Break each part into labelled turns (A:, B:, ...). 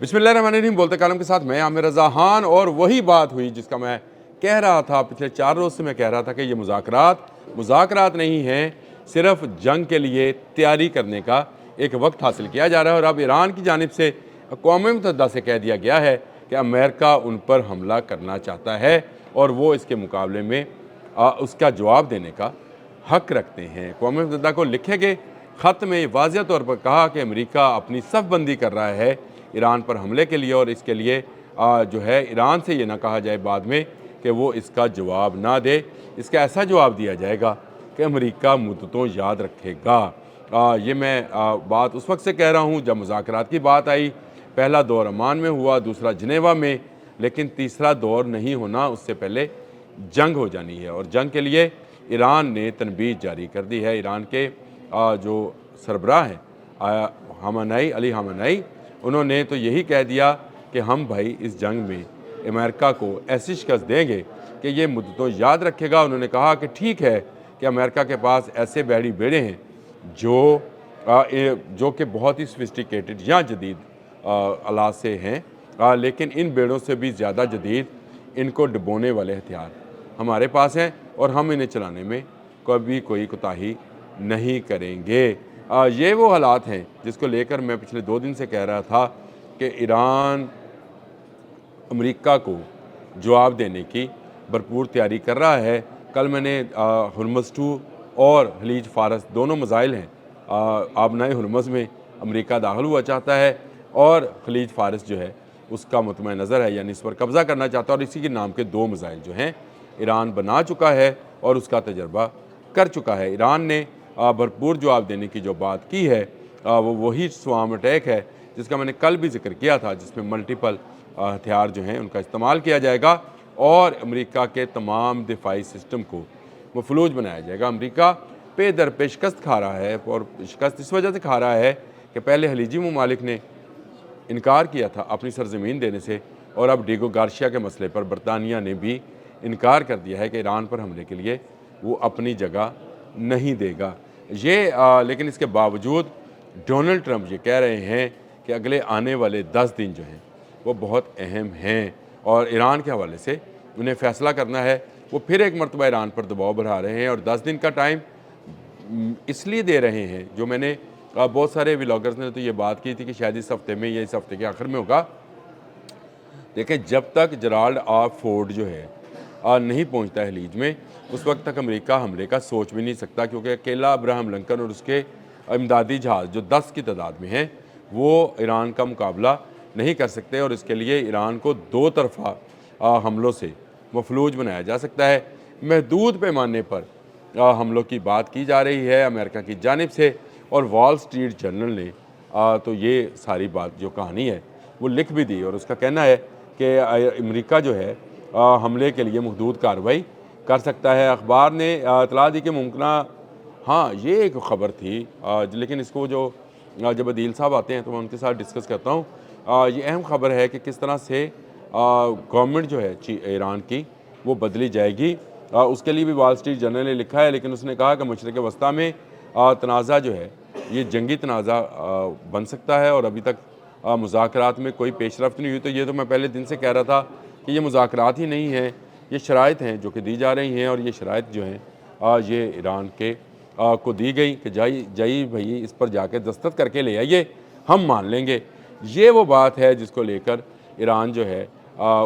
A: बिस्मिल्लाहिर्रहमानिर्रहीम। बोलते कालम के साथ मैं आमिर रज़ा खान। और वही बात हुई जिसका मैं कह रहा था पिछले 4 रोज़ से। मैं कह रहा था कि ये मुज़ाकरात नहीं हैं, सिर्फ जंग के लिए तैयारी करने का एक वक्त हासिल किया जा रहा है। और अब ईरान की जानिब से अक़वाम मुत्तहिदा से कह दिया गया है कि अमेरिका उन पर हमला करना चाहता है और वो इसके मुकाबले में उसका जवाब देने का हक रखते हैं। अक़वाम मुत्तहिदा को लिखे गए ख़त में वाज़िह तौर पर कहा कि अमेरिका अपनी सफ़बंदी कर रहा है ईरान पर हमले के लिए, और इसके लिए जो है ईरान से ये ना कहा जाए बाद में कि वो इसका जवाब ना दे। इसका ऐसा जवाब दिया जाएगा कि अमेरिका मुद्दतों याद रखेगा। ये मैं बात उस वक्त से कह रहा हूँ जब मुज़ाकरात की बात आई। पहला दौर अमान में हुआ, दूसरा जिनेवा में, लेकिन तीसरा दौर नहीं होना, उससे पहले जंग हो जानी है। और जंग के लिए ईरान ने तनबीह जारी कर दी है। ईरान के जो सरबराह हैं अली ख़ामेनी, उन्होंने तो यही कह दिया कि हम भाई इस जंग में अमेरिका को ऐसी शिकस्त देंगे कि ये मुद्दतों याद रखेगा। उन्होंने कहा कि ठीक है कि अमेरिका के पास ऐसे बहरी बेड़े हैं जो कि बहुत ही सोफिस्टिकेटेड या जदीद आलात से हैं, लेकिन इन बेड़ों से भी ज़्यादा जदीद इनको डुबोने वाले हथियार हमारे पास हैं और हम इन्हें चलाने में कभी कोई कोताही नहीं करेंगे। ये वो हालात हैं जिसको लेकर मैं पिछले 2 दिन से कह रहा था कि ईरान अमेरिका को जवाब देने की भरपूर तैयारी कर रहा है। कल मैंने हुर्मुज़ 2 और खलीज फ़ारस दोनों मिसाइल हैं, आबनाए हुर्मुज़ में अमेरिका दाखिल हुआ चाहता है और खलीज फ़ारस जो है उसका मुतमईन नज़र है, यानी इस पर कब्ज़ा करना चाहता है। और इसी के नाम के 2 मिसाइल जो हैं ईरान बना चुका है और उसका तजर्बा कर चुका है। ईरान ने भरपूर जवाब देने की जो बात की है वो वही स्वाम अटैक है जिसका मैंने कल भी जिक्र किया था, जिसमें मल्टीपल हथियार जो हैं उनका इस्तेमाल किया जाएगा और अमेरिका के तमाम दिफाई सिस्टम को मफलूज बनाया जाएगा। अमेरिका पे दर पे शिकस्त खा रहा है, और शिकस्त इस वजह से खा रहा है कि पहले खलीजी ममालिक ने इनकार किया था अपनी सरजमीन देने से, और अब डिगो गार्शिया के मसले पर बरतानिया ने भी इनकार कर दिया है कि ईरान पर हमले के लिए वो अपनी जगह नहीं देगा। लेकिन इसके बावजूद डोनाल्ड ट्रंप ये कह रहे हैं कि अगले आने वाले 10 दिन जो हैं वो बहुत अहम हैं और ईरान के हवाले से उन्हें फ़ैसला करना है। वो फिर एक मरतबा ईरान पर दबाव बढ़ा रहे हैं और 10 दिन का टाइम इसलिए दे रहे हैं, जो मैंने बहुत सारे व्लॉगर्स ने तो ये बात की थी कि शायद इस हफ्ते में या इस हफ्ते के आखिर में होगा। देखिए, जब तक जेराल्ड फोर्ड जो है नहीं पहुंचता है खलीज में, उस वक्त तक अमेरिका हमले का सोच भी नहीं सकता, क्योंकि अकेला अब्राहम लिंकन और उसके इमदादी जहाज़ जो 10 की तादाद में हैं वो ईरान का मुकाबला नहीं कर सकते। और इसके लिए ईरान को 2 तरफ़ा हमलों से मफलूज बनाया जा सकता है। महदूद पैमाने पर हमलों की बात की जा रही है अमेरिका की जानिब से, और वॉल स्ट्रीट जर्नल ने तो ये सारी बात जो कहानी है वो लिख भी दी, और उसका कहना है कि अमेरिका जो है हमले के लिए महदूद कार्रवाई कर सकता है। अखबार ने इतला दी कि मुमकिन, हाँ ये एक ख़बर थी, लेकिन इसको जब अदील साहब आते हैं तो मैं उनके साथ डिस्कस करता हूँ। ये अहम ख़बर है कि किस तरह से गवर्नमेंट जो है ईरान की वो बदली जाएगी। उसके लिए भी वॉल स्ट्रीट जर्नल ने लिखा है, लेकिन उसने कहा कि मशरिक़ वस्ता में तनाज़ा जो है ये जंगी तनाज़ा बन सकता है, और अभी तक मुज़ाकरात में कोई पेशरफ्त नहीं हुई। तो ये तो मैं पहले दिन से कह रहा था कि ये मुज़ाकरात ही नहीं हैं, ये शराइत हैं जो कि दी जा रही हैं, और ये शराइत जो हैं ये ईरान के को दी गई कि जाइए भाई इस पर जाके दस्तखत करके ले आइए, हम मान लेंगे। ये वो बात है जिसको लेकर ईरान जो है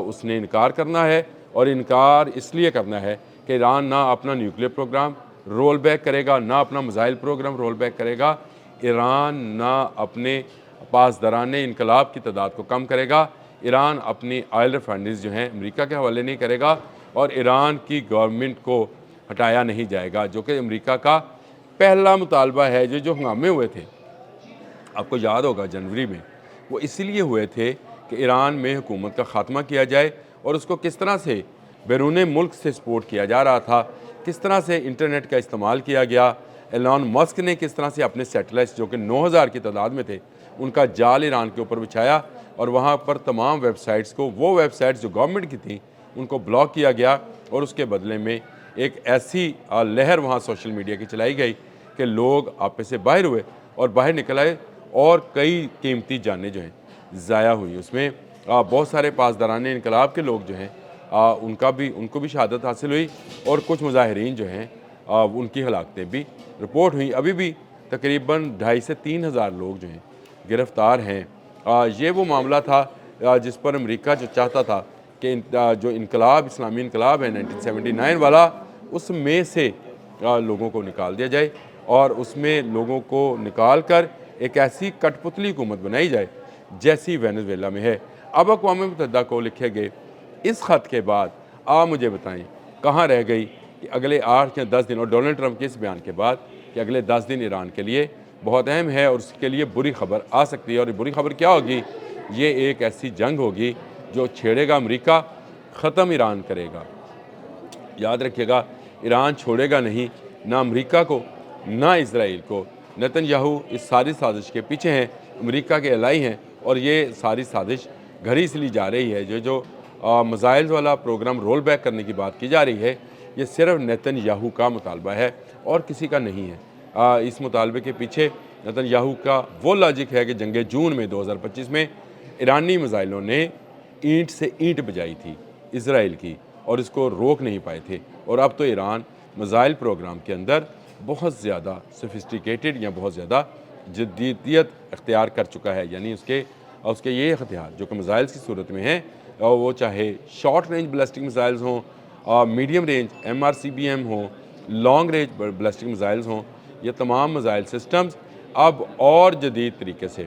A: उसने इनकार करना है, और इनकार इसलिए करना है कि ईरान ना अपना न्यूक्लियर प्रोग्राम रोल बैक करेगा, ना अपना मिसाइल प्रोग्राम रोल बैक करेगा। ईरान ना अपने पासदाराने इनकलाब की तादाद को कम करेगा। ईरान अपनी ऑयल रिफाइनरीज जो हैं अमेरिका के हवाले नहीं करेगा, और ईरान की गवर्नमेंट को हटाया नहीं जाएगा, जो कि अमेरिका का पहला मुतालबा है। जो हंगामे हुए थे, आपको याद होगा जनवरी में, वो इसीलिए हुए थे कि ईरान में हुकूमत का ख़ात्मा किया जाए, और उसको किस तरह से बैरून मुल्क से सपोर्ट किया जा रहा था, किस तरह से इंटरनेट का इस्तेमाल किया गया। एलन मस्क ने किस तरह से अपने सैटेलाइट्स जो कि 9000 की तादाद में थे उनका जाल ईरान के ऊपर बिछाया, और वहाँ पर तमाम वेबसाइट्स को, वो वेबसाइट्स जो गवर्नमेंट की थी, उनको ब्लॉक किया गया, और उसके बदले में एक ऐसी लहर वहाँ सोशल मीडिया की चलाई गई कि लोग आपे से बाहर हुए और बाहर निकल आए, और कई कीमती जानें जो हैं ضائع ہوئی। اس میں بہت سارے پاسداران انقلاب کے لوگ جو ہیں ان کو بھی شہادت حاصل ہوئی، اور کچھ مظاہرین جو ہیں ان کی ہلاکتیں بھی رپورٹ ہوئیں۔ ابھی بھی تقریباً 2,500 سے 3,000 لوگ جو ہیں گرفتار ہیں۔ یہ وہ معاملہ تھا جس پر امریکہ جو چاہتا تھا کہ جو انقلاب، اسلامی انقلاب ہے 1979 والا، اس میں سے لوگوں کو نکال دیا جائے، اور اس میں لوگوں کو نکال کر ایک ایسی کٹ پتلی حکومت بنائی جائے جیسی وینزویلا میں ہے۔ اب اقوام متحدہ کو لکھے گئے اس خط کے بعد آپ مجھے بتائیں کہاں رہ گئی کہ اگلے 8 یا 10 دن، اور ڈونلڈ ٹرمپ کے اس بیان کے بعد کہ اگلے 10 دن ایران کے لیے بہت اہم ہے اور اس کے لیے بری خبر آ سکتی ہے۔ اور بری خبر کیا ہوگی؟ یہ ایک ایسی جنگ ہوگی جو چھیڑے گا امریکہ، ختم ایران کرے گا۔ یاد رکھیے گا، ایران چھوڑے گا نہیں، نہ امریکہ کو نہ اسرائیل کو۔ نیتن یاہو اس ساری سازش کے پیچھے ہیں، امریکہ کے الائی ہیں، اور یہ ساری سازش گھڑی سے لی جا رہی ہے۔ جو میزائلز والا پروگرام رول بیک کرنے کی بات کی جا رہی ہے، یہ صرف نیتن یاہو کا مطالبہ ہے اور کسی کا نہیں ہے۔ اس مطالبے کے پیچھے نیتن یاہو کا وہ لاجک ہے کہ جنگ جون میں 2025 میں ایرانی میزائلوں نے اینٹ سے اینٹ بجائی تھی اسرائیل کی، اور اس کو روک نہیں پائے تھے، اور اب تو ایران میزائل پروگرام کے اندر بہت زیادہ سوفسٹیکیٹڈ یا بہت زیادہ جدیت اختیار کر چکا ہے۔ یعنی اس کے یہ ہتھیار جو کہ میزائلز کی صورت میں ہیں، وہ چاہے شارٹ رینج بلسٹک میزائلز ہوں، میڈیم رینج MRCBM ہوں، لانگ رینج بلسٹک میزائلز ہوں، یہ تمام میزائل سسٹمز اب اور جدید طریقے سے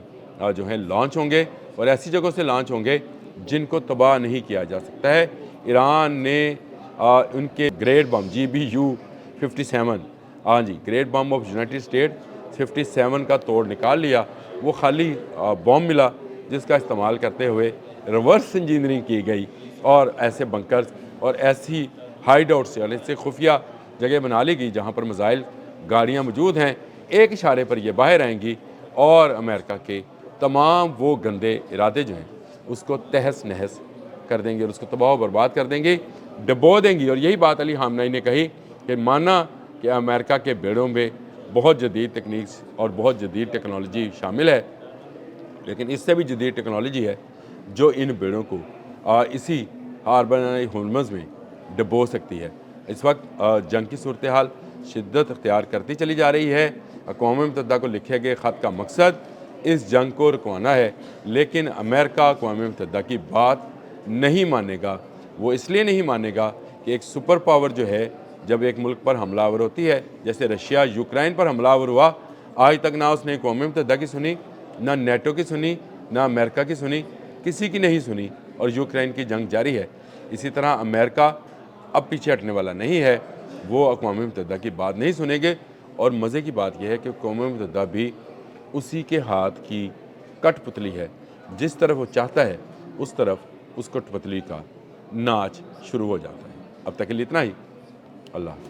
A: جو ہیں لانچ ہوں گے، اور ایسی جگہوں سے لانچ ہوں گے جن کو تباہ نہیں کیا جا سکتا ہے۔ ایران نے ان کے great bomb GBU-57 great bomb of United state 57 کا توڑ نکال لیا۔ وہ خالی بم ملا جس کا استعمال کرتے ہوئے ریورس انجینئرنگ کی گئی، اور ایسے بنکرز اور ایسی ہائیڈ آؤٹس یعنی سے خفیہ جگہ بنا لی گئی جہاں پر میزائل گاڑیاں موجود ہیں، ایک اشارے پر یہ باہر آئیں گی، اور امریکہ کے تمام وہ گندے ارادے جو ہیں اس کو تہس نہس کر دیں گے، اور اس کو تباہ و برباد کر دیں گے، ڈبو دیں گی۔ اور یہی بات علی خامنہ ای نے کہی کہ مانا کہ امریکہ کے بیڑوں میں بہت جدید ٹیکنیکس اور بہت جدید ٹیکنالوجی شامل ہے، لیکن اس سے بھی جدید ٹیکنالوجی ہے جو ان بیڑوں کو اسی ہاربن ہولمز میں ڈبو سکتی ہے۔ اس وقت جنگ کی صورتحال شدت اختیار کرتی چلی جا رہی ہے۔ اقوام متحدہ کو لکھے گئے خط کا مقصد اس جنگ کو رکوانا ہے، لیکن امریکہ اقوام متحدہ کی بات نہیں مانے گا۔ وہ اس لیے نہیں مانے گا کہ ایک سپر پاور جو ہے جب ایک ملک پر حملہ آور ہوتی ہے، جیسے رشیا یوکرائن پر حملہ آور ہوا، آج تک نہ اس نے اقوام متحدہ کی سنی، نہ نیٹو کی سنی، نہ امریکہ کی سنی، کسی کی نہیں سنی، اور یوکرائن کی جنگ جاری ہے۔ اسی طرح امریکہ اب پیچھے ہٹنے والا نہیں ہے، وہ اقوام متحدہ کی بات نہیں سنیں گے۔ اور مزے کی بات یہ ہے کہ اقوام متحدہ بھی اسی کے ہاتھ کی کٹ پتلی ہے، جس طرف وہ چاہتا ہے اس طرف اس کٹ پتلی کا ناچ شروع ہو جاتا ہے۔ اب تک کے لیے اتنا ہی، اللہ حافظ۔